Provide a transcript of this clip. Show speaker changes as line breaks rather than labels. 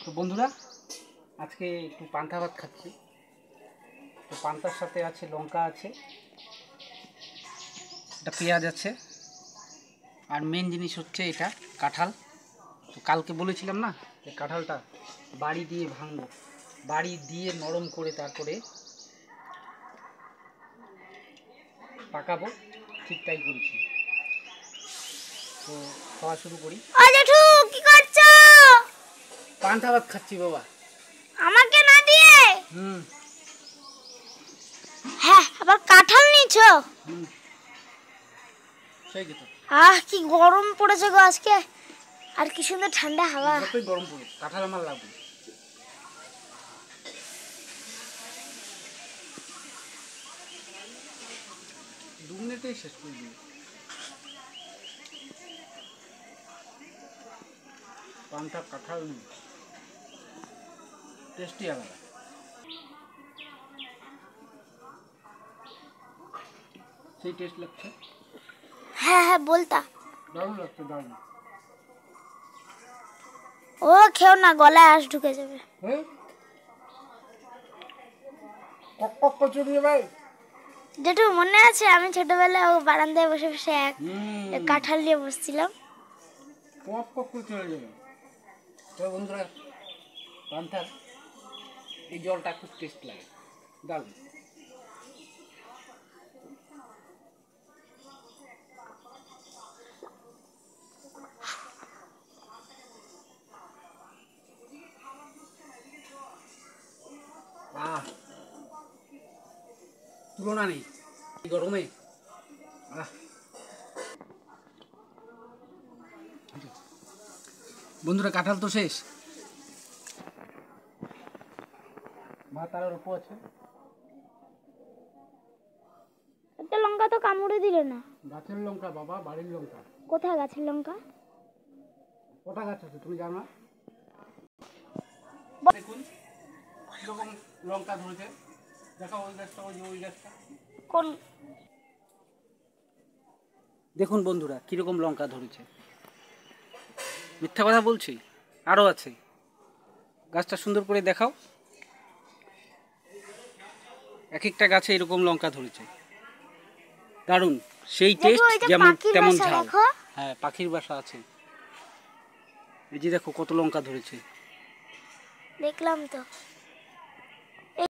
তো বন্ধুরা আজকে একটু পান্তা ভাত খাচ্ছি। তো পান্তার সাথে আছে লঙ্কা আছে, এটা পেঁয়াজ আছে, আর মেন জিনিস হচ্ছে এটা কাঁঠাল। তো কালকে বলেছিলাম না যে কাঁঠালটা বাড়ি দিয়ে ভাঙবো, বাড়ি দিয়ে নরম করে তারপরে পাকাবো, ঠিক তাই করেছি। তো খাওয়া শুরু করি।
জেঠু কি করছো?
পান্তা ভাত খাচ্ছি বাবা।
আমাকে না দিয়ে? হ্যাঁ, আবার কাঁঠাল নিছো?
সেই তো।
কি গরম পড়েছে গো আজকে, আর কি সুন্দর ঠান্ডা হাওয়া।
যতই গরম পড়ুক কাঁঠাল আমার লাগবে। 2 মিনিটেই শেষ করে দিই। পান্তা কাঁঠাল টেস্টি আলাদা। সেই টেস্ট লাগছে।
হ্যাঁ হ্যাঁ বলতা।
দারুণ লাগছে, দারুণ।
ও খেও না, গলায় আঁশ ঢুকে যাবে।
কক কক করছে রে ভাই।
জেঠু মনে আছে আমি ছোটবেলায় ও বারান্দায় বসে বসে এক কাঁঠাল নিয়ে বসছিলাম?
কক কক করে চলে যাবে। তো বন্ধুরা পান্তার এই জলটা খুব টেস্ট লাগে, দারুণ। তুলনা নেই গরমে। বন্ধুরা কাঁঠাল তো শেষ, ভাত আর অল্প আছে।
একটা লঙ্কা তো কামড়ে দিলে না।
গাছের লঙ্কা বাবা, বাড়ির লঙ্কা।
কোথায় গাছের লঙ্কা?
কটা গাছ আছে তুমি জানো না? দেখুন কিরকম লঙ্কা ধরেছে, দেখো ওই গাছটা, ওই গাছটা।
কোন?
দেখুন বন্ধুরা কিরকম লঙ্কা ধরেছে। মিথ্যা কথা বলছি? আরও আছে, গাছটা সুন্দর করে দেখাও। এক একটা গাছে এরকম লঙ্কা ধরেছে, দারুণ। সেই টেস্ট যেমন তেমন ঝাল। হ্যাঁ, পাখির বাসা আছে। এই যে দেখো কত লঙ্কা ধরেছে।
দেখলাম তো।